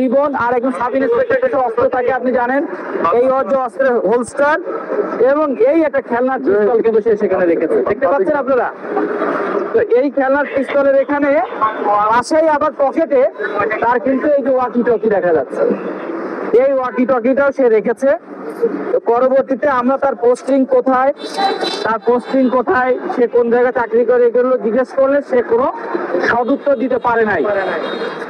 Ribbon আর একজন sub inspector কাছে অস্ত্র থাকে আপনি জানেন, এই যে অস্ত্রের হোলস্টার এবং এই একটা খেলনার পিস্তল কিন্তু সে সেখানে রেখেছে, দেখতে পাচ্ছেন আপনারা। তো এই খেলনার পিস্তলের এখানে পাশেই আবার পকেটে তার কিন্তু এই যে ওয়াকি টকি দেখা যাচ্ছে, এই ওয়াকি টকিটাও সে রেখেছে। পরবর্তীতে আমরা তার পোস্টিং কোথায়, সে কোন জায়গায় চাকরি করে এগুলো জিজ্ঞেস করলে সে কোনো সদুত্তর দিতে পারে নাই।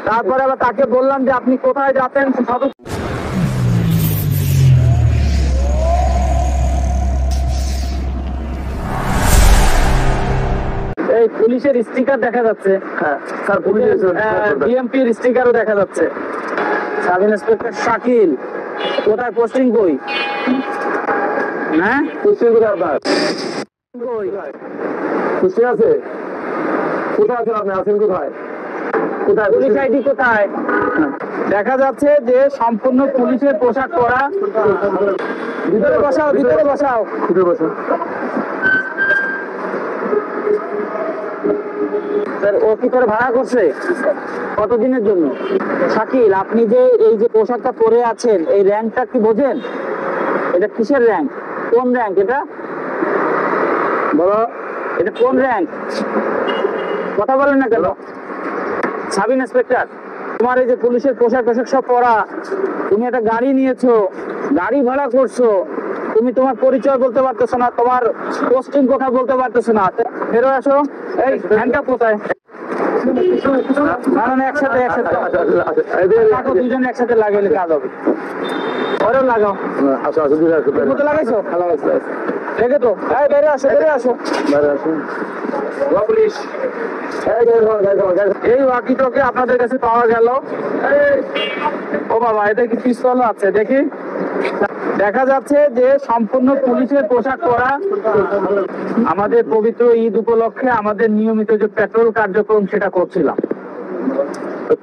তারপরে আবার তাকে বললাম যে আপনি কোথায় যাচ্ছেন, এই পুলিশের স্টিকার দেখা যাচ্ছে, স্যার পুলিশের ডিএমপির স্টিকারও দেখা যাচ্ছে। সাব ইন্সপেক্টর শাকিল কোথায় পোস্টিং কই? হ্যাঁ পোস্টিং কোথায় আপনার? পোস্টিং আছে কোথায় আছেন আপনি? আছেন কোথায়? কোথায় পুলিশ আইডি কোথায়? দেখা যাচ্ছে যে সম্পূর্ণ পুলিশের পোশাক পরা। ভিতরে বসাও, ভিতরে বসাও, ভিতরে বসাও। স্যার ও কি করে ভাড়া করছে? কতদিনের জন্য? শাকিল আপনি যে এই যে পোশাকটা পরে আছেন এই র্যাঙ্কটা কি বোঝেন? এটা কিসের র্যাঙ্ক? কোন র্যাঙ্ক এটা বলো? এটা কোন র্যাঙ্ক? কথা বলেন না কেন? সাব ইন্সপেক্টর তোমার এই যে পুলিশের পোশাক সব পরা, তুমি একটা গাড়ি নিয়েছো, গাড়ি ভাড়া করছো, তুমি তোমার পরিচয় বলতে পারতেছো না, তোমার পোস্টিং কোথায় বলতে পারতেছো না। ফেরো আসো। এই হ্যান্ডকাপ কোথায়? দুজন একসাথে লাগাইলে কাজ হবে। ওরেও লাগাও। কোথায় লাগাইছো? দেখে তো বাইরে আসো, বাইরে আসো, বাইরে আসো। এই ওয়াকি টকি আপনাদের কাছে পাওয়া গেল। ও বাবা, এটা কি পিস্তল আছে? দেখি। দেখা যাচ্ছে যে সম্পূর্ণ পুলিশের পোশাক পরা। আমাদের পবিত্র ঈদ উপলক্ষে আমাদের নিয়মিত যে পেট্রোল কার্যক্রম সেটা করছিলাম।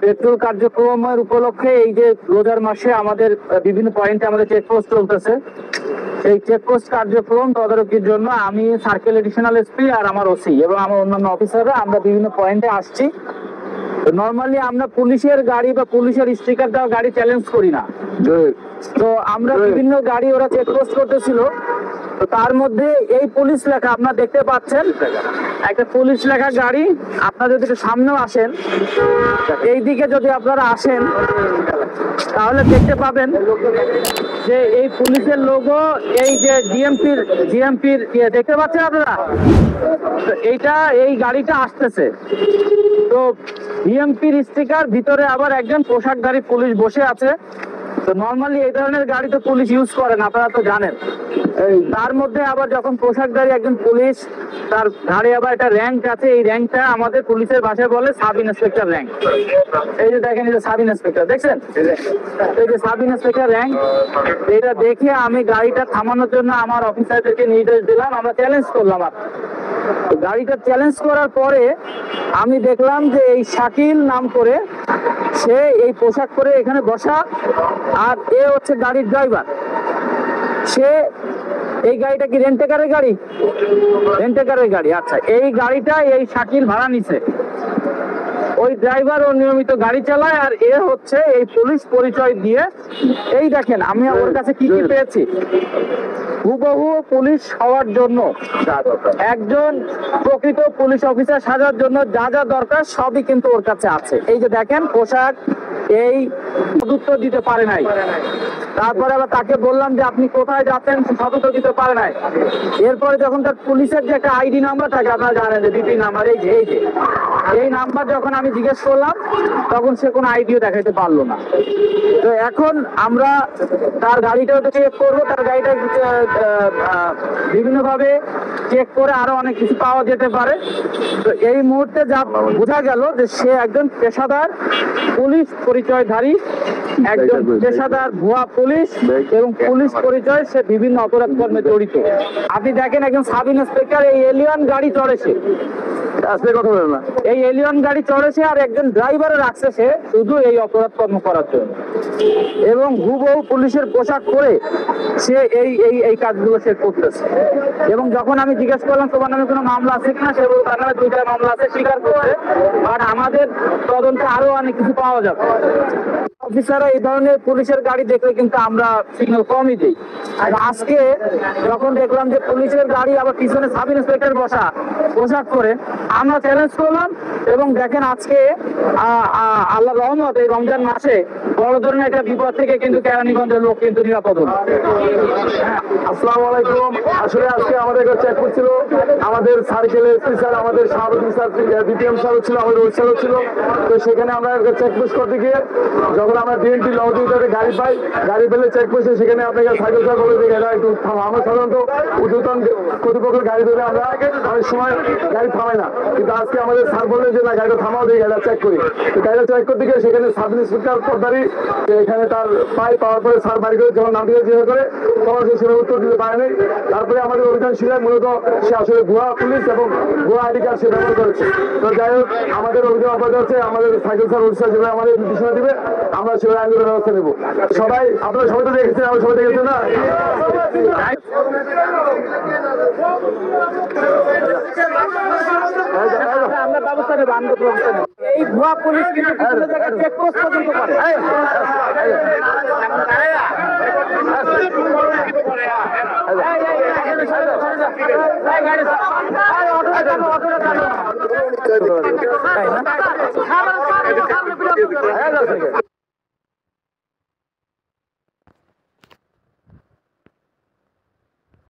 পেট্রোল কার্যক্রমের উপলক্ষে এই যে রোজার মাসে আমাদের বিভিন্ন পয়েন্টে আমাদের চেকপোস্ট চলতেছে। এই চেকপোস্ট কার্যক্রম তদারকির জন্য আমি সার্কেল এডিশনাল এসপি আর আমার ওসি এবং আমার অন্যান্য অফিসাররা আমরা বিভিন্ন পয়েন্টে আসছি। নর্মালি আমরা পুলিশের গাড়ি বা পুলিশের স্টিকার দেওয়া গাড়ি চ্যালেঞ্জ করি না। তো আমরা বিভিন্ন গাড়ি ওরা চেকপোস্ট করতেছিল, তো তার মধ্যে এই পুলিশ লেখা আপনারা দেখতে পাচ্ছেন, একটা পুলিশ লেখা গাড়ি। আপনারা যদি সামনেও আসেন, এই দিকে যদি আপনারা আসেন তাহলে দেখতে পাবেন যে এই পুলিশের লোগো, এই যে জিএমপির দেখতে পাচ্ছেন আপনারা, এইটা এই গাড়িটা আসতেছে। তো জিএমপির স্টিকার, ভিতরে আবার একজন পোশাকধারী পুলিশ বসে আছে। তো নর্মালি এই ধরনের গাড়ি তো পুলিশ ইউজ করেন, আপনারা তো জানেন। তার মধ্যে আবার যখন পোশাকধারী একজন পুলিশ, তার ঘাড়ে আবার একটা র্যাঙ্ক আছে, এই র্যাঙ্কটা আমাদের পুলিশের ভাষায় বলে সাব ইন্সপেক্টর র্যাঙ্ক। এই যে দেখেন, এই যে সাব ইন্সপেক্টর দেখছেন, এই যে সাব ইন্সপেক্টর র্যাঙ্ক। এটা দেখে আমি গাড়িটা থামানোর জন্য আমার অফিসারদেরকে নির্দেশ দিলাম, আমরা চ্যালেঞ্জ করলাম। গাড়িটা চ্যালেঞ্জ করার পরে আমি দেখলাম যে এই শাকিল নাম করে সে এই পোশাক পরে এখানে বসা, আর এ হচ্ছে গাড়ির ড্রাইভার। সে এই গাড়িটা কি রেন্টেকারের গাড়ি? রেন্টেকারের গাড়ি। আচ্ছা, এই গাড়িটা এই শাকিল ভাড়া নিছে। ওই ড্রাইভার ও নিয়মিত গাড়ি চালায়, আর এ হচ্ছে এই পুলিশ পরিচয় দিয়ে। এই দেখেন আমি ওর কাছে কি কি পেয়েছি। হুবহু পুলিশ হওয়ার জন্য, একজন প্রকৃত পুলিশ অফিসার সাজার জন্য যা যা দরকার সবই কিন্তু ওর কাছে আছে। এই যে দেখেন পোশাক, এই সদুত্তর দিতে পারে নাই। তারপরে আবার তাকে বললাম যে আপনি কোথায় যাচ্ছেন, সদুত্তর দিতে পারে নাই। এরপরে যখন তার পুলিশের যে একটা আইডি নাম্বার থাকে, আপনারা জানেন যে ডিপি নাম্বার, এই নাম্বার যখন আমি জিজ্ঞেস করলাম তখন সে কোনো আইডিও দেখাইতে পারলো না। তো এখন আমরা তার গাড়িটাও চেক করবো, তার গাড়িটা বিভিন্ন ভাবে চেক করে আরো অনেক কিছু পাওয়া যেতে পারে। তো এই মুহূর্তে যা বোঝা গেল যে সে একজন পেশাদার পুলিশ পরিচয়ধারী, একজন পেশাদার ভুয়া পুলিশ, এবং পুলিশ পরিচয় সে বিভিন্ন অপরাধ কর্মে জড়িত। আপনি দেখেন একজন সাব ইন্সপেক্টর এই এলিয়ন গাড়ি চড়েছে, আজকে কথা বলেন না। এই এলিয়ন গাড়ি চড়েছে আর একজন ড্রাইভারও রাখছে সে শুধু এই অপরাধ কর্ম করার জন্য, এবং হুবহু পুলিশের পোশাক পরে সে এই কাজগুলো সে করতেছে। এবং যখন আমি জিজ্ঞেস করলাম তোমার নামে কোনো মামলা আছে কিনা, সে বলল তার নামে 2টা মামলা আছে, স্বীকার করছে। আর আমাদের তদন্তে আরো অনেক কিছু পাওয়া যাবে। অফিসাররা এই ধরনের পুলিশের গাড়ি দেখলে কিন্তু আমরা সিগন্যাল কমই দিই। আর আজকে যখন দেখলাম যে পুলিশের গাড়ি আবার পিছনে সাব ইন্সপেক্টর বসা পোশাক করে, আমরা চ্যালেঞ্জ করলাম। এবং দেখেন আজকে আল্লাহ রহমত এই রমজান মাসে বড় ধরনের একটা বিপদ থেকে কিন্তু কেরানীগঞ্জের লোক কিন্তু নিরাপদ হলো। আসসালামু আলাইকুম। আসলে আজকে আমাদের চেক করছিল আমাদের সার্কেলের এসপি স্যার, আমাদের সভাপতি স্যার, বিপিএম স্যারও ছিল, আমাদের ওই স্যারও ছিল। তো সেখানে আমরা চেকপোস্ট করতে গিয়ে যখন আমরা ডিএনটি লঞ্চে গাড়ি পাই, গাড়ি পেলে চেকপোস্টে সেখানে আপনাকে সাইকেল স্যার বলে দিই একটু থামা। আমরা সাধারণত ঊর্ধ্বতন কর্তৃপক্ষের গাড়ি ধরে আমরা অনেক সময় গাড়ি থামাই না, কিন্তু আজকে আমাদের স্যার বললেন যে না গাড়িটা থামাও দিয়ে গাড়িটা চেক করি। তো গাড়িটা চেক করতে গিয়ে সেখানে সাব ইন্সপেক্টর পদ্মারি এখানে তার পাওয়ার পরে স্যার বাড়ি করে যখন নাম দিয়ে জিজ্ঞাসা করে তখন সে সেটা উত্তর দিতে পারেনি। তারপরে আমাদের অভিযান শিলায় মূলত সে আসলে ভুয়া পুলিশ এবং ভুয়া আইডি কার্ড সে ব্যবহার করেছে। তো যাই হোক আমাদের অভিযান অব্যাহত আছে। আমাদের সাইকেল স্যার ওড়িশা যেভাবে আমাদের নির্দেশনা দিবে আমরা সেভাবে আইনগত ব্যবস্থা নেব। সবাই আপনারা সবাই তো দেখেছেন, আমরা সবাই দেখেছেন না? আমরা ব্যবস্থা নেব, আইনগত ব্যবস্থা নেব। এই ভুয়া পুলিশ কিন্তু বিভিন্ন জায়গায় চেকপোস্ট পর্যন্ত করে। গাড়ি